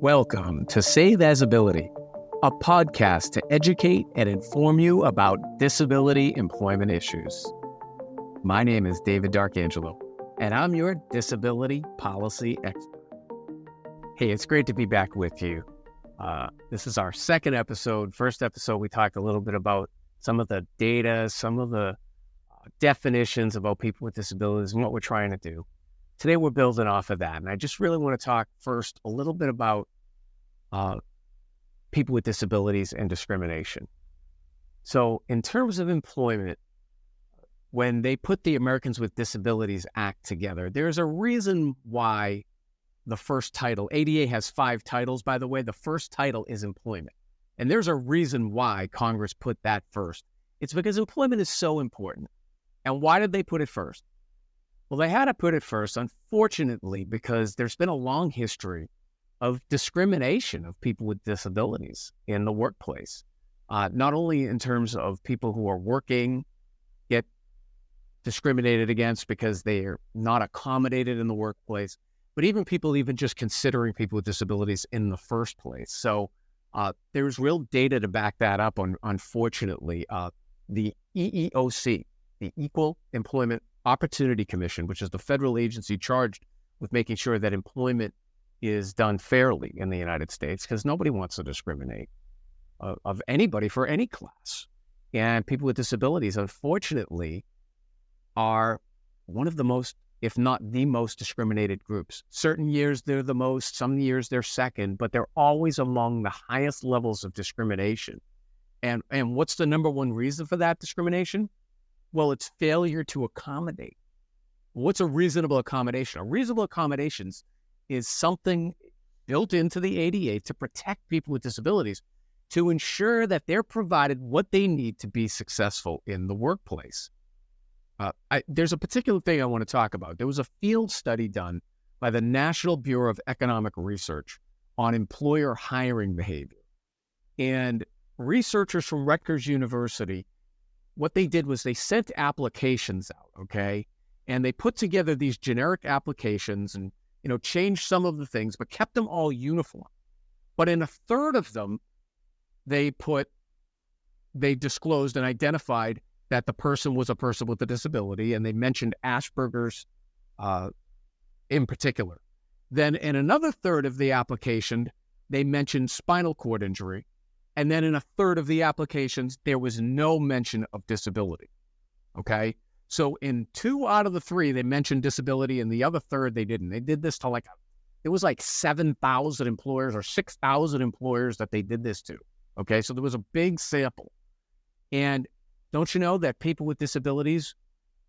Welcome to Say There's Ability, a podcast to educate and inform you about disability employment issues. My name is David D'Arcangelo, and I'm your disability policy expert. Hey, it's great to be back with you. This is our second episode. First episode, we talked a little bit about some of the data, some of the definitions about people with disabilities and what we're trying to do. Today, we're building off of that, and I just really want to talk first a little bit about people with disabilities and discrimination. So in terms of employment, when they put the Americans with Disabilities Act together, there's a reason why the first title, ADA has 5 titles, by the way, the first title is employment. And there's a reason why Congress put that first. It's because employment is so important. And why did they put it first? Well, they had to put it first, unfortunately, because there's been a long history of discrimination of people with disabilities in the workplace, not only in terms of people who are working get discriminated against because they are not accommodated in the workplace, but even people even just considering people with disabilities in the first place. So there's real data to back that up. Unfortunately, the EEOC, the Equal Employment Opportunity Commission, which is the federal agency charged with making sure that employment is done fairly in the United States, because nobody wants to discriminate of anybody for any class. And people with disabilities, unfortunately, are one of the most, if not the most, discriminated groups. Certain years they're the most, some years they're second, but they're always among the highest levels of discrimination. And what's the number one reason for that discrimination? Well, it's failure to accommodate. What's a reasonable accommodation? A reasonable accommodation is something built into the ADA to protect people with disabilities, to ensure that they're provided what they need to be successful in the workplace. There's a particular thing I want to talk about. There was a field study done by the National Bureau of Economic Research on employer hiring behavior. And researchers from Rutgers University, what they did was they sent applications out, okay? And they put together these generic applications and, changed some of the things, but kept them all uniform. But in a third of them, they disclosed and identified that the person was a person with a disability, and they mentioned Asperger's in particular. Then in another third of the application, they mentioned spinal cord injury. And then in a third of the applications, there was no mention of disability, okay? So in 2 out of the 3, they mentioned disability, and the other third, they didn't. They did this to it was like 7,000 employers or 6,000 employers that they did this to, okay? So there was a big sample. And don't you know that people with disabilities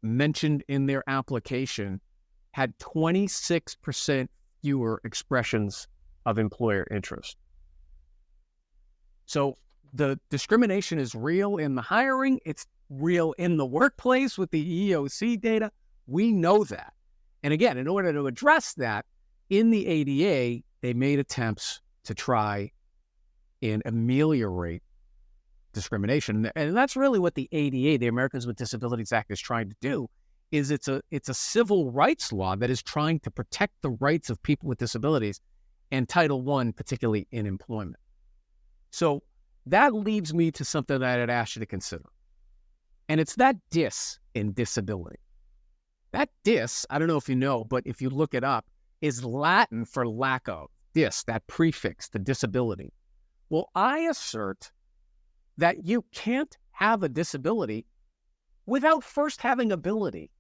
mentioned in their application had 26% fewer expressions of employer interest? So the discrimination is real in the hiring. It's real in the workplace with the EEOC data. We know that. And again, in order to address that, in the ADA, they made attempts to try and ameliorate discrimination. And that's really what the ADA, the Americans with Disabilities Act, is trying to do. Is it's a civil rights law that is trying to protect the rights of people with disabilities, and Title I, particularly in employment. So that leads me to something that I'd ask you to consider. And it's that dis in disability. That dis, I don't know if you know, but if you look it up, is Latin for lack of. Dis, that prefix, the disability. Well, I assert that you can't have a disability without first having ability.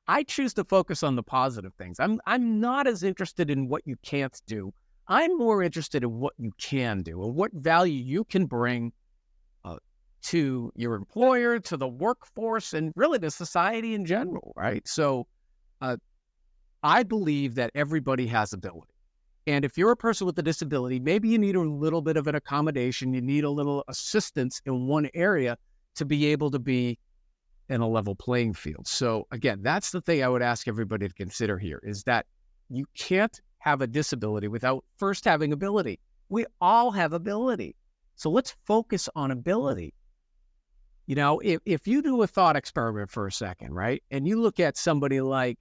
I choose to focus on the positive things. I'm not as interested in what you can't do. I'm more interested in what you can do and what value you can bring to your employer, to the workforce, and really to society in general, right? So I believe that everybody has ability. And if you're a person with a disability, maybe you need a little bit of an accommodation, you need a little assistance in one area to be able to be in a level playing field. So again, that's the thing I would ask everybody to consider here, is that you can't have a disability without first having ability. We all have ability. So let's focus on ability. If you do a thought experiment for a second, right? And you look at somebody like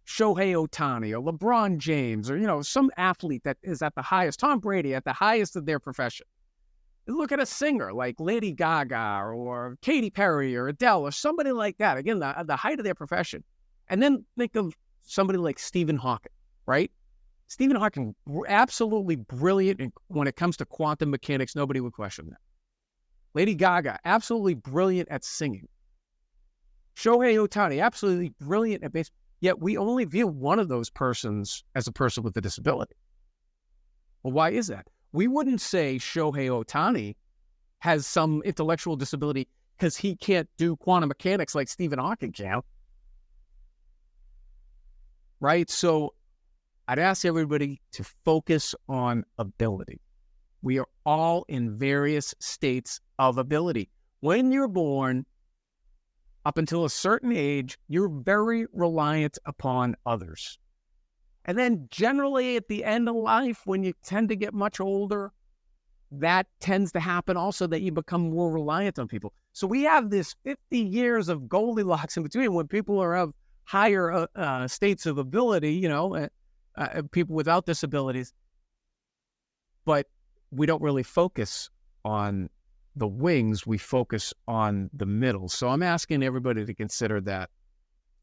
Shohei Ohtani or LeBron James or, some athlete that is at the highest, Tom Brady at the highest of their profession. Look at a singer like Lady Gaga or Katy Perry or Adele or somebody like that. Again, the height of their profession. And then think of somebody like Stephen Hawking, right? Stephen Hawking, absolutely brilliant when it comes to quantum mechanics. Nobody would question that. Lady Gaga, absolutely brilliant at singing. Shohei Ohtani, absolutely brilliant at baseball. Yet we only view one of those persons as a person with a disability. Well, why is that? We wouldn't say Shohei Ohtani has some intellectual disability because he can't do quantum mechanics like Stephen Hawking can. Right? So I'd ask everybody to focus on ability. We are all in various states of ability. When you're born, up until a certain age, you're very reliant upon others. And then generally at the end of life, when you tend to get much older, that tends to happen also that you become more reliant on people. So we have this 50 years of Goldilocks in between when people are of higher states of ability, people without disabilities. But we don't really focus on the wings, we focus on the middle. So I'm asking everybody to consider that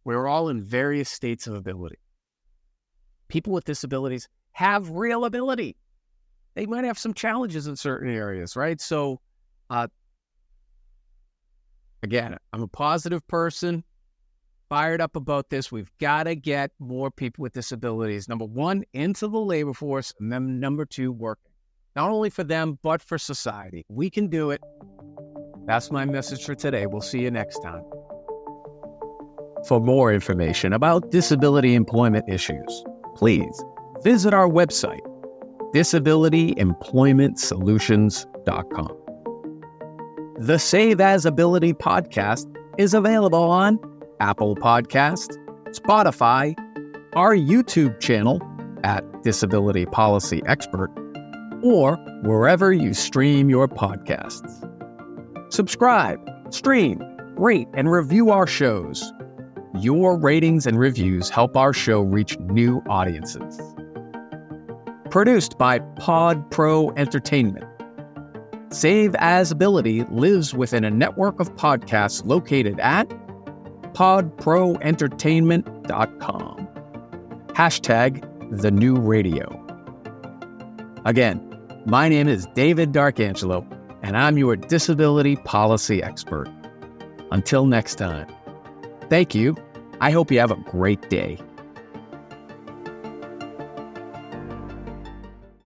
we're all in various states of ability. People with disabilities have real ability. They might have some challenges in certain areas, right? So, again, I'm a positive person, fired up about this. We've got to get more people with disabilities, number one, into the labor force, and then number two, working. Not only for them, but for society. We can do it. That's my message for today. We'll see you next time. For more information about disability employment issues, please visit our website, disabilityemploymentsolutions.com. The Save As Ability podcast is available on Apple Podcasts, Spotify, our YouTube channel at Disability Policy Expert, or wherever you stream your podcasts. Subscribe, stream, rate, and review our shows. Your ratings and reviews help our show reach new audiences. Produced by Pod Pro Entertainment. Save As Ability lives within a network of podcasts located at podproentertainment.com. #TheNewRadio. Again, my name is David D'Arcangelo, and I'm your disability policy expert. Until next time, thank you. I hope you have a great day.